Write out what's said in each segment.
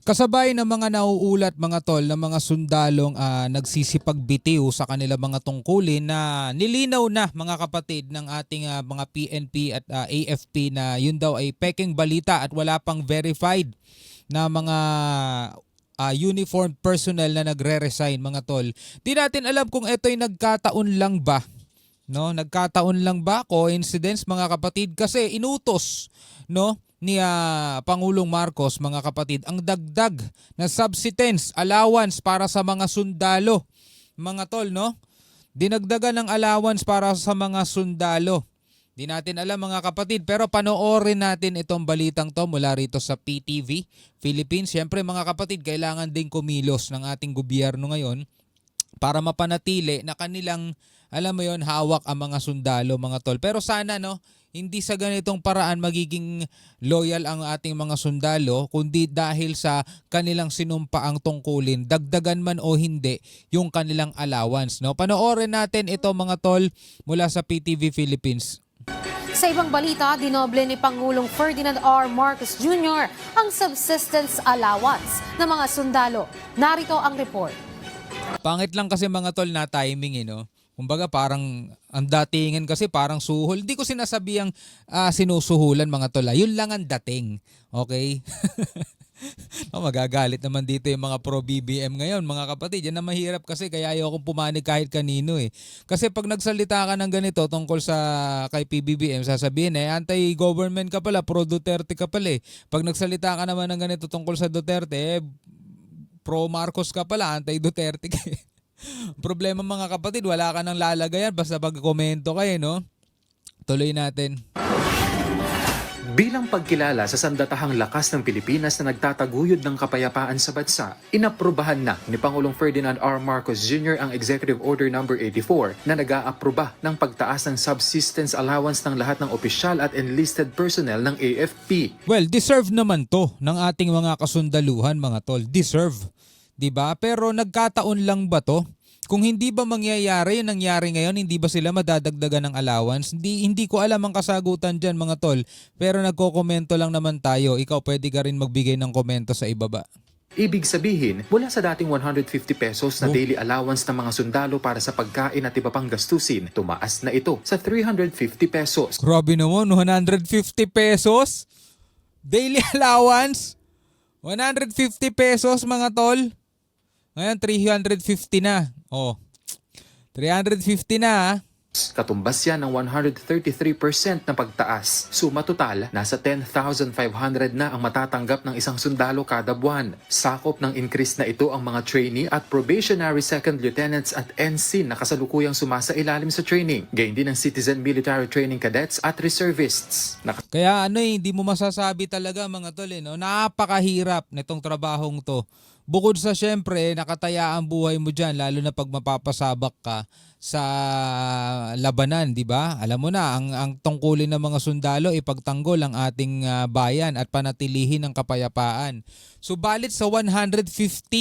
Kasabay ng mga nauulat mga tol ng mga sundalong nagsisipagbitiw sa kanilang mga tungkulin na nilinaw na mga kapatid ng ating mga PNP at AFP na yun daw ay peking balita at wala pang verified na mga uniformed personnel na nagre-resign mga tol. Di natin alam kung ito'y nagkataon lang ba. No, nagkataon lang ba, coincidence mga kapatid, kasi inutos no ni Pangulong Marcos mga kapatid ang dagdag na subsistence allowance para sa mga sundalo mga tol, no? Dinagdagan ng allowance para sa mga sundalo. Di natin alam mga kapatid, pero panoorin natin itong balitang to mula rito sa PTV Philippines. Siyempre mga kapatid, kailangan din kumilos ng ating gobyerno ngayon para mapanatili na kanilang, alam mo yon, hawak ang mga sundalo mga tol. Pero sana no, hindi sa ganitong paraan magiging loyal ang ating mga sundalo, kundi dahil sa kanilang sinumpaang tungkulin, dagdagan man o hindi yung kanilang allowance. No? Panoorin natin ito mga tol mula sa PTV Philippines. Sa ibang balita, dinoble ni Pangulong Ferdinand R. Marcos Jr. ang subsistence allowance ng mga sundalo. Narito ang report. Pangit lang kasi mga tol na timing no. Kumbaga parang ang datingan kasi parang suhol. Hindi ko sinasabihang sinusuhulan mga tol. Yun lang ang dating. Okay? Magagalit naman dito yung mga pro-BBM ngayon mga kapatid. Yan na mahirap kasi kaya ayaw akong pumanig kahit kanino eh. Kasi pag nagsalita ka ng ganito tungkol sa kay PBBM, sasabihin anti-government ka pala, pro-Duterte ka pala eh. Pag nagsalita ka naman ng ganito tungkol sa Duterte, pro-Marcos ka pala, anti-Duterte ka eh. Problema mga kapatid, wala ka nang lalagayan basta pag-komento kayo, no? Tuloy natin. Bilang pagkilala sa sandatahang lakas ng Pilipinas na nagtataguyod ng kapayapaan sa bansa, inaprubahan na ni Pangulong Ferdinand R. Marcos Jr. ang Executive Order No. 84 na nag-aapruba ng pagtaas ng subsistence allowance ng lahat ng opisyal at enlisted personnel ng AFP. Well, deserve naman to ng ating mga kasundaluhan mga tol. Deserve. 'Di ba? Pero nagkataon lang ba to? Kung hindi ba mangyayari yung nangyari ngayon, hindi ba sila madadagdagan ng allowance? Hindi ko alam ang kasagutan dyan mga tol. Pero nagko-komento lang naman tayo. Ikaw pwede ka rin magbigay ng komento sa ibaba. Ibig sabihin, mula sa dating 150 pesos na daily allowance ng mga sundalo para sa pagkain at iba pang gastusin, tumaas na ito sa 350 pesos. Grabe naman, 150 pesos? Daily allowance? 150 pesos mga tol? Ngayon 350 na. Oh. 350 na. Katumbas yan ng 133% na pagtaas. Suma total, nasa 10,500 na ang matatanggap ng isang sundalo kada buwan. Sakop ng increase na ito ang mga trainee at probationary second lieutenants at ensign na kasalukuyang sumasailalim sa training. Gayon din ang citizen military training cadets at reservists. Kaya hindi mo masasabi talaga mga tol no? Napakahirap nitong trabahong to. Bukod sa syempre, nakataya ang buhay mo dyan, lalo na pag mapapasabak ka sa labanan, di ba? Alam mo na, ang tungkulin ng mga sundalo, ipagtanggol ang ating bayan at panatilihin ang kapayapaan. Subalit sa 150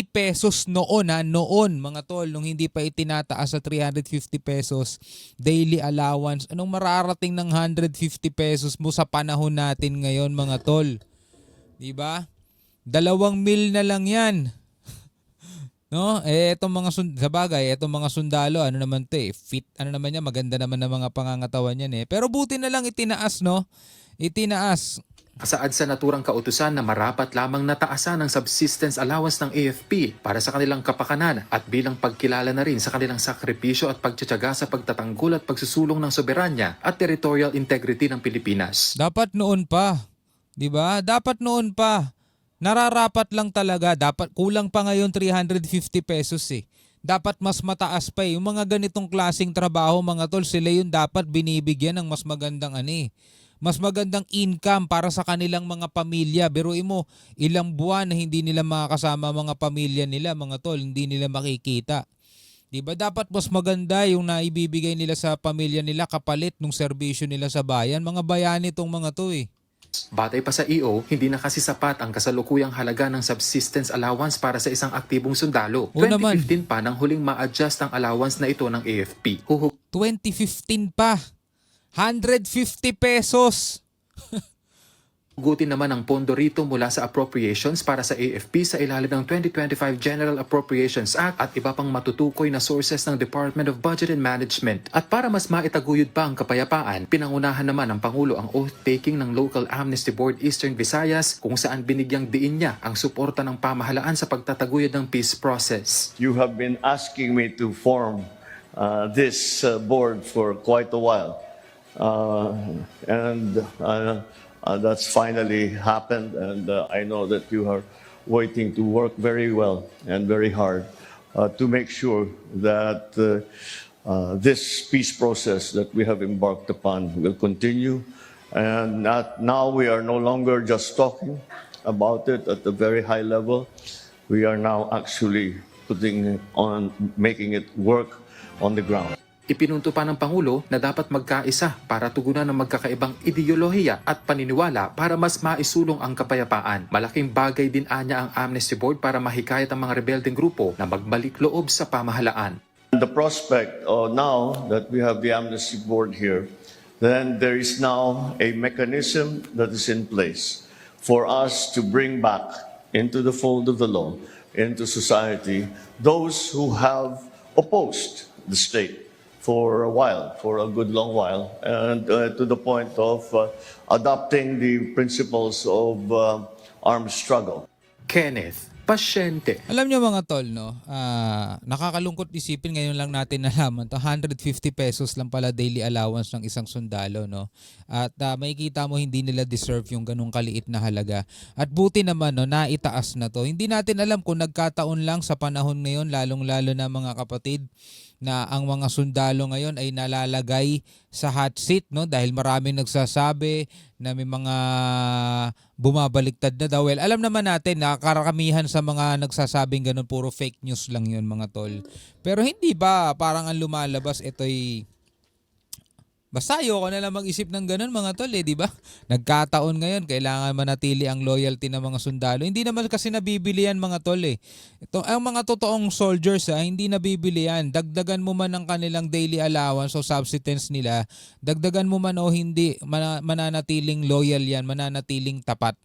pesos noon mga tol, nung hindi pa itinataas sa 350 pesos daily allowance, anong mararating ng 150 pesos mo sa panahon natin ngayon mga tol? Di ba? 2,000,000 na lang yan. No? Etong mga itong mga sundalo, ano naman 'to fit, ano naman yan, maganda naman ng mga pangangatawan yan Pero buti na lang itinaas, no? Itinaas. Kasaad sa naturang kautusan na marapat lamang nataasan ang subsistence allowance ng AFP para sa kanilang kapakanan at bilang pagkilala na rin sa kanilang sakripisyo at pagtsatsaga sa pagtatanggol at pagsusulong ng soberanya at territorial integrity ng Pilipinas. Dapat noon pa. 'Di ba? Dapat noon pa. Nararapat lang talaga. Dapat kulang pa ngayon 350 pesos Dapat mas mataas pa Yung mga ganitong klaseng trabaho mga tol, sila yung dapat binibigyan ng mas magandang mas magandang income para sa kanilang mga pamilya. Biruin mo, ilang buwan na hindi nila makakasama mga pamilya nila mga tol, hindi nila makikita. Diba? Dapat mas maganda yung naibibigay nila sa pamilya nila kapalit ng serbisyo nila sa bayan. Mga bayani itong mga to Batay pa sa EO, hindi na kasi sapat ang kasalukuyang halaga ng subsistence allowance para sa isang aktibong sundalo. 2015 pa nang huling ma-adjust ang allowance na ito ng AFP. 2015 pa. 150 pesos. Gutin naman ang pondo rito mula sa appropriations para sa AFP sa ilalim ng 2025 General Appropriations Act at iba pang matutukoy na sources ng Department of Budget and Management. At para mas maitaguyod pa ang kapayapaan, pinangunahan naman ng Pangulo ang oath-taking ng Local Amnesty Board Eastern Visayas kung saan binigyang diin niya ang suporta ng pamahalaan sa pagtataguyod ng peace process. You have been asking me to form this board for quite a while. That's finally happened, and I know that you are waiting to work very well and very hard to make sure that this peace process that we have embarked upon will continue. And now we are no longer just talking about it at a very high level. We are now actually making it work on the ground. Ipinunto pa ng Pangulo na dapat magkaisa para tugunan ang magkakaibang ideolohiya at paniniwala para mas maisulong ang kapayapaan. Malaking bagay din anya ang Amnesty Board para mahikayat ang mga rebeldeng grupo na magbalik loob sa pamahalaan. The prospect now that we have the Amnesty Board here, then there is now a mechanism that is in place for us to bring back into the fold of the law, into society, those who have opposed the state for a while, for a good long while, and to the point of adopting the principles of armed struggle. Kenneth, pasyente. Alam niyo mga tol, no? Nakakalungkot isipin, ngayon lang natin nalaman to, 150 pesos lang pala daily allowance ng isang sundalo, no? At makikita mo hindi nila deserve yung ganung kaliit na halaga. At buti naman, no, naitaas na to. Hindi natin alam kung nagkataon lang sa panahon ngayon, lalong-lalo na mga kapatid, na ang mga sundalo ngayon ay nalalagay sa hot seat, no, dahil maraming nagsasabi na may mga bumabaliktad na daw. Well, alam naman natin na karamihan sa mga nagsasabing ganun puro fake news lang yun mga tol. Pero hindi ba parang ang lumalabas ito'y basta ayoko na lang mag-isip ng ganun mga tol, di ba? Nagkataon ngayon, kailangan manatili ang loyalty ng mga sundalo. Hindi naman kasi nabibili yan mga tol eh. Ang mga totoong soldiers hindi nabibili yan. Dagdagan mo man ang kanilang daily allowance o subsistence nila, dagdagan mo man o hindi, mananatiling loyal yan, mananatiling tapat.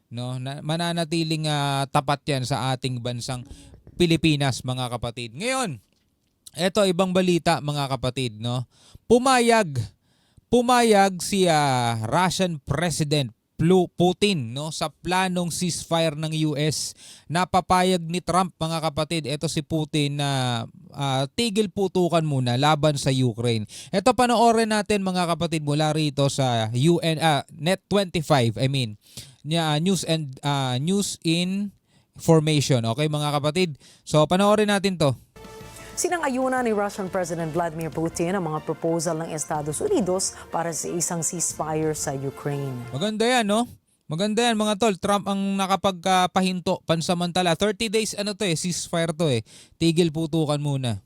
No? Mananatiling tapat yan sa ating bansang Pilipinas mga kapatid. Ngayon, eto ibang balita mga kapatid, no? Pumayag si Russian President Putin, no, sa planong ceasefire ng US. Napapayag ni Trump mga kapatid. Ito si Putin na tigil putukan muna laban sa Ukraine. Ito panoorin natin mga kapatid mula rito sa Net25, News Information. Okay mga kapatid? So panoorin natin to. Sinang-ayunan ni Russian President Vladimir Putin ang mga proposal ng Estados Unidos para sa isang ceasefire sa Ukraine. Maganda yan, no? Maganda yan mga tol. Trump ang nakapagpahinto pansamantala. 30 days ceasefire to eh. Tigil putukan muna.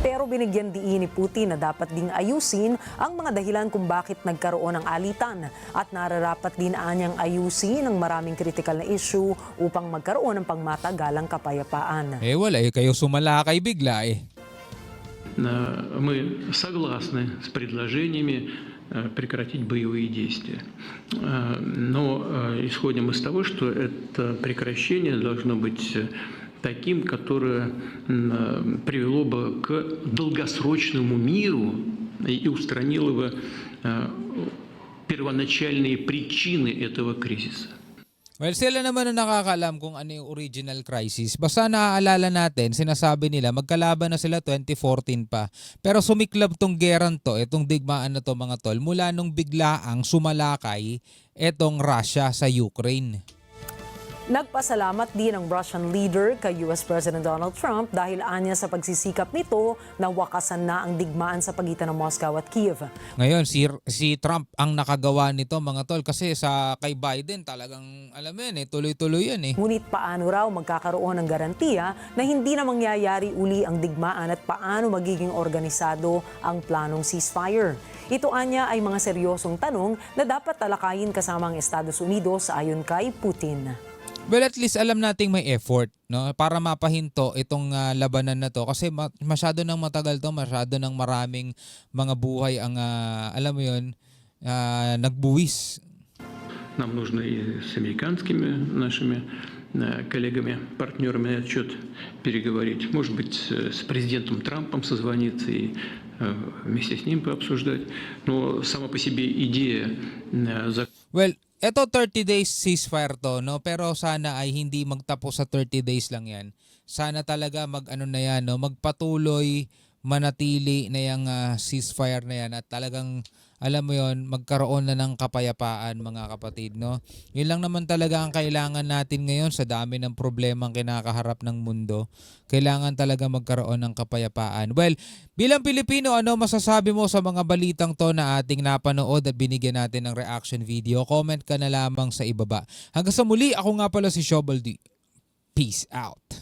Pero binigyan diin ni Putin na dapat ding ayusin ang mga dahilan kung bakit nagkaroon ng alitan at nararapat din anyang ayusin ang maraming critical na issue upang magkaroon ng pangmatagalang kapayapaan. Wala kayo sumalakay bigla eh. Мы согласны с предложениями прекратить боевые действия. Но исходим из того, что это прекращение должно быть таким, которое привело бы к долгосрочному миру и устранило бы первоначальные причины этого кризиса. Well, sila naman ang nakakaalam kung ano yung original crisis. Basta naaalala natin, sinasabi nila, magkalaban na sila 2014 pa. Pero sumiklab tong geran to, itong digmaan na to mga tol, mula nung biglaang sumalakay itong Russia sa Ukraine. Nagpasalamat din ang Russian leader kay US President Donald Trump dahil anya sa pagsisikap nito na wakasan na ang digmaan sa pagitan ng Moscow at Kiev. Ngayon, si Trump ang nakagawa nito mga tol kasi sa kay Biden talagang alam mo yan tuloy-tuloy yan eh. Ngunit paano raw magkakaroon ng garantiya na hindi na mangyayari uli ang digmaan at paano magiging organisado ang planong ceasefire? Ito anya ay mga seryosong tanong na dapat talakayin kasama ang Estados Unidos ayon kay Putin. Well, at least alam nating may effort, no, para mapahinto itong labanan na to kasi masyado nang matagal to, masyado nang maraming mga buhay ang alam mo 'yun, nagbuwis. нам нужно и с американскими нашими коллегами, партнерами на этот счет переговорить. Может быть, с президентом Трампом созвониться и вместе с ним пообсуждать. Но сама по себе идея Well, eto 30 days ceasefire to, no? Pero sana ay hindi magtapos sa 30 days lang yan. Sana talaga mag-ano na yan, no? Magpatuloy, manatili na yung ceasefire na yan at talagang alam mo yon, magkaroon na ng kapayapaan mga kapatid, no? Yun lang naman talaga ang kailangan natin ngayon sa dami ng problemang kinakaharap ng mundo. Kailangan talaga magkaroon ng kapayapaan. Well, bilang Pilipino, ano masasabi mo sa mga balitang to na ating napanood at binigyan natin ng reaction video? Comment ka na lamang sa ibaba. Hanggang sa muli, ako nga pala si Shobaldi. Peace out.